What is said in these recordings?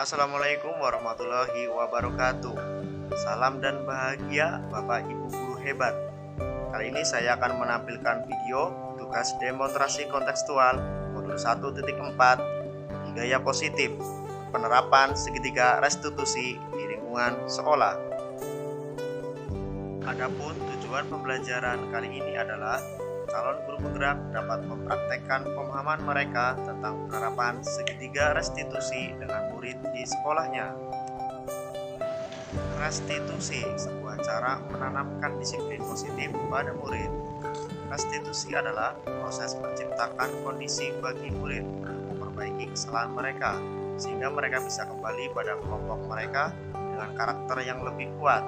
Assalamualaikum warahmatullahi wabarakatuh. Salam dan bahagia Bapak Ibu guru hebat. Kali ini saya akan menampilkan video tugas demonstrasi kontekstual modul 1.4 Gaya Positif, penerapan segitiga restitusi di lingkungan sekolah. Adapun tujuan pembelajaran kali ini adalah calon guru penggerak dapat mempraktekkan pemahaman mereka tentang penerapan segitiga restitusi dengan murid di sekolahnya. Restitusi, sebuah cara menanamkan disiplin positif pada murid. Restitusi adalah proses menciptakan kondisi bagi murid untuk memperbaiki kesalahan mereka, sehingga mereka bisa kembali pada kelompok mereka dengan karakter yang lebih kuat.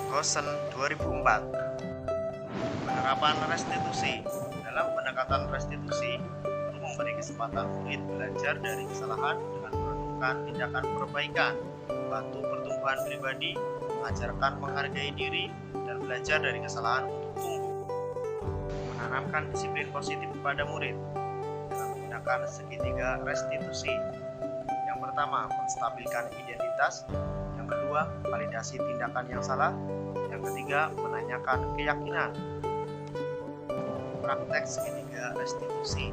Gosen 2004. Penerapan restitusi. Dalam pendekatan restitusi, guru memberi kesempatan murid belajar dari kesalahan dengan menentukan tindakan perbaikan, membantu pertumbuhan pribadi, mengajarkan menghargai diri, dan belajar dari kesalahan untuk tumbuh. Menanamkan disiplin positif pada murid dengan menggunakan segitiga restitusi. Yang pertama, menstabilkan identitas. Yang kedua, validasi tindakan yang salah. Yang ketiga, menanyakan keyakinan. Praktek segitiga restitusi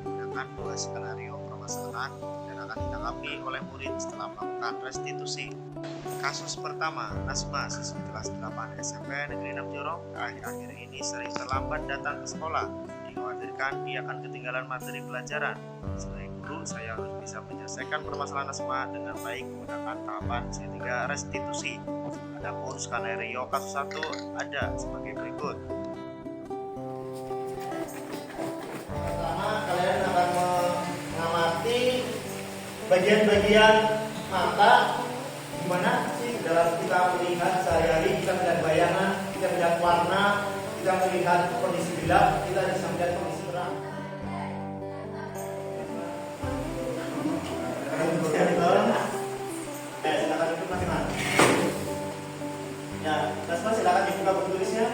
menggunakan dua skenario permasalahan dan akan ditanggapi oleh murid setelah melakukan restitusi. Kasus pertama, Nasma, siswi kelas 8 SMP Negeri 6 Jorong, akhir-akhir ini sering terlambat datang ke sekolah. Dikhawatirkan dia akan ketinggalan materi pelajaran. Sebagai guru, saya harus bisa menyelesaikan permasalahan Nasma dengan baik menggunakan tahapan segitiga restitusi. Adapun skenario kasus 1 ada sebagai berikut. Kalian akan mengamati bagian-bagian mata gimana sih dalam kita melihat sehari-hari, kita melihat bayangan, kita melihat warna, kita melihat kondisi gelap, kita bisa melihat kondisi terang. Silakan duduk masing-masing. Ya, Nasma silakan dibuka buku tulisnya.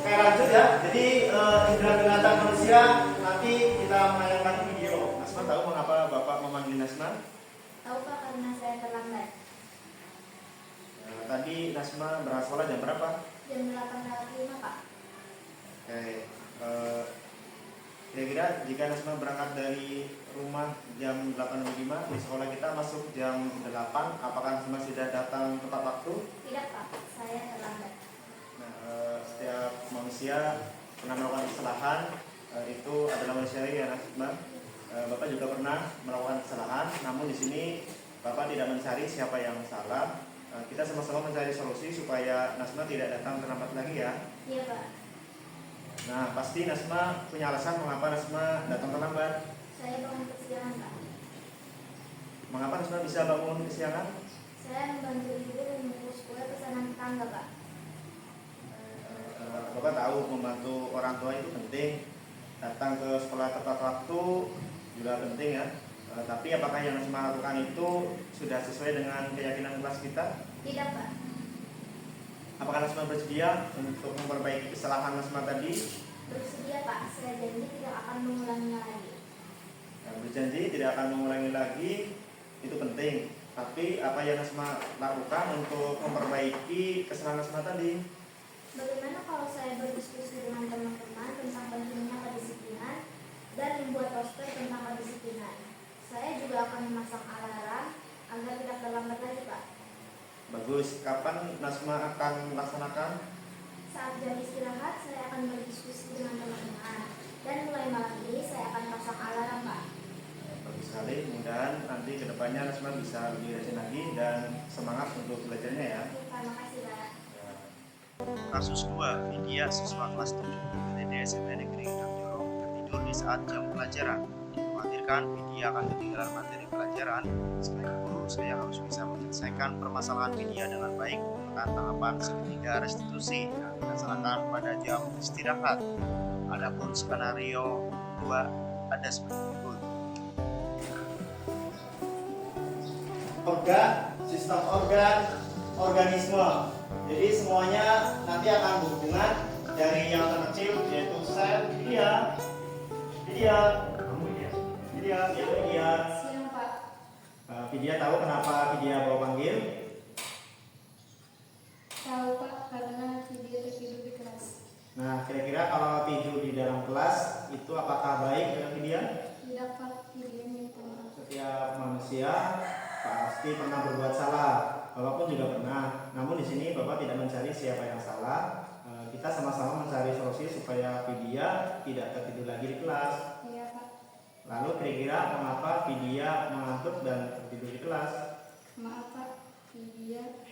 Oke, lanjut ya. Jadi indera penglihatan manusia nanti kita menayangkan video. Nasma tahu mengapa Bapak memanggil Nasma? Tahu Pak, karena saya terlambat. Tadi Nasma berangkat sekolah jam berapa? Jam 8.05 Pak. Oke. Kira-kira jika Nasma berangkat dari rumah jam 8.05, di sekolah kita masuk jam 8, apakah Nasma sudah datang tepat waktu? Tidak Pak, saya terlambat. Setiap manusia pernah melakukan kesalahan, itu adalah manusiawi ya Nasma. Bapak juga pernah melakukan kesalahan, namun di sini Bapak tidak mencari siapa yang salah. Kita sama-sama mencari solusi supaya Nasma tidak datang terlambat lagi ya. Iya Pak. Nah, pasti Nasma punya alasan mengapa Nasma datang terlambat. Saya bangun kesiangan Pak. Mengapa Nasma bisa bangun kesiangan? Saya membantu ibu membungkus kue pesanan tetangga Pak. Bapak tahu membantu orang tua itu penting. Datang ke sekolah tepat waktu juga penting ya. Tapi apakah yang Nasma lakukan itu sudah sesuai dengan keyakinan kelas kita? Tidak Pak. Apakah Nasma bersedia untuk memperbaiki kesalahan Nasma tadi? Bersedia Pak, saya janji tidak akan mengulanginya lagi. Berjanji tidak akan mengulangi lagi, itu penting. Tapi apa yang Nasma lakukan untuk memperbaiki kesalahan Nasma tadi? Bagaimana kalau saya berdiskusi dengan teman-teman tentang pentingnya kedisiplinan dan membuat poster tentang kedisiplinan? Saya juga akan memasang alarm agar tidak terlambat lagi Pak. Bagus. Kapan Nasma akan melaksanakan? Saat jam istirahat, saya akan berdiskusi dengan teman-teman. Dan mulai malam ini, saya akan pasang alarm, Pak. Bagus sekali. Mudah-mudahan nanti kedepannya Nasma bisa lebih rajin lagi dan semangat untuk belajarnya ya. Terima kasih, Pak. Kasus 2, Vidya, siswa kelas 7 PTD SMP Negeri 6 Jorong, tertidur di saat jam pelajaran. Dikhawatirkan Vidya akan ketinggalan materi pelajaran. Sebagai guru, saya harus bisa menyelesaikan permasalahan Vidya dengan baik menggunakan tahapan segitiga restitusi yang dilaksanakan pada jam istirahat. Adapun skenario 2 ada seperti berikut. Sistem organ, organisme. Jadi semuanya nanti akan berhubungan dari yang terkecil yaitu sel, ini dia, Vidya, siang Vidya. Siang Pak. Vidya tahu kenapa Vidya bawa panggil? Tahu Pak, karena video tertidur di kelas. Nah, kira-kira kalau tidur di dalam kelas itu apakah baik dengan Vidya? Tidak Pak, video minta maaf. Setiap manusia pasti pernah berbuat salah. Bapak pun juga pernah. Namun di sini Bapak tidak mencari siapa yang salah. Kita sama-sama mencari solusi supaya Vidya tidak tertidur lagi di kelas. Iya Pak. Lalu kira-kira mengapa Vidya mengantuk dan tertidur di kelas? Maaf Pak, video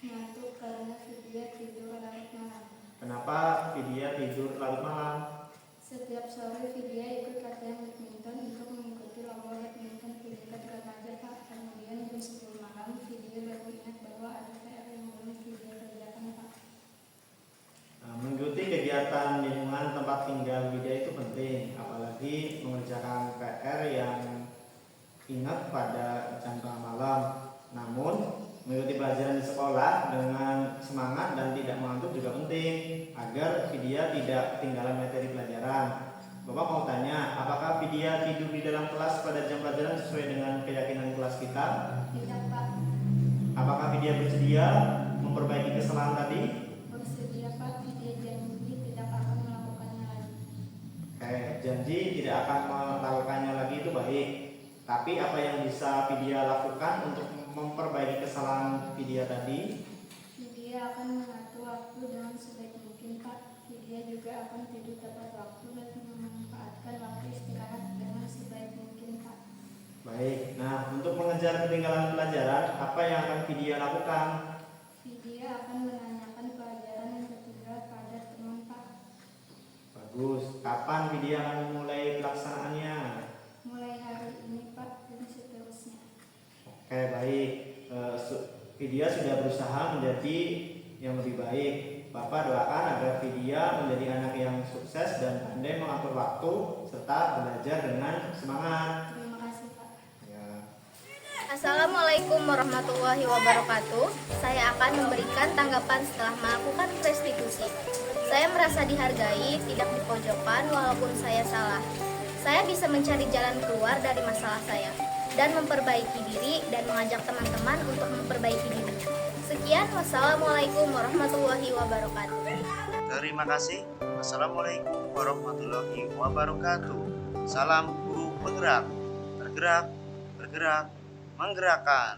ngantuk karena video tidur larut malam. Kenapa Vidya tidur larut malam? Setiap sore video ikut latihan badminton untuk mengikuti lomba badminton tingkat remaja Pak. Kemudian jam 10 malam video baru ingat bahwa ada PR yang belum video kerjakan Pak. Mengikuti kegiatan lingkungan tempat tinggal Vidya itu penting, apalagi mengerjakan PR yang ingat pada jam tengah malam. Namun mengikuti pelajaran di sekolah dengan semangat dan tidak mengantuk juga penting agar Vidya tidak ketinggalan materi pelajaran. Bapak mau tanya, apakah Vidya tidur di dalam kelas pada jam pelajaran sesuai dengan keyakinan kelas kita? Tidak Pak. Apakah Vidya bersedia memperbaiki kesalahan tadi? Bersedia Pak, video janji tidak akan melakukannya lagi. Oke, janji tidak akan melakukannya lagi itu baik. Tapi apa yang bisa Vidya lakukan untuk memperbaiki kesalahan Vidya tadi? Vidya akan mengatur waktu dengan sebaik mungkin Pak. Vidya juga akan tidur tepat waktu dan memanfaatkan waktu istirahat dengan sebaik mungkin Pak. Baik, nah untuk mengejar ketinggalan pelajaran, apa yang akan Vidya lakukan? Vidya akan menanyakan pelajaran yang ketinggalan pada teman Pak. Bagus, kapan Vidya akan memulai pelaksanaannya? Mulai hari ini Pak dan seterusnya. Oke, baik. Vidya sudah berusaha menjadi yang lebih baik. Bapak doakan agar Vidya menjadi anak yang sukses dan pandai mengatur waktu serta belajar dengan semangat. Terima kasih Pak. Ya. Assalamualaikum warahmatullahi wabarakatuh. Saya akan memberikan tanggapan setelah melakukan restitusi. Saya merasa dihargai, tidak dipojokkan walaupun saya salah. Saya bisa mencari jalan keluar dari masalah saya dan memperbaiki diri dan mengajak teman-teman untuk memperbaiki diri. Sekian, wassalamualaikum warahmatullahi wabarakatuh. Terima kasih. Wassalamualaikum warahmatullahi wabarakatuh. Salam guru penggerak, bergerak, bergerak, menggerakkan.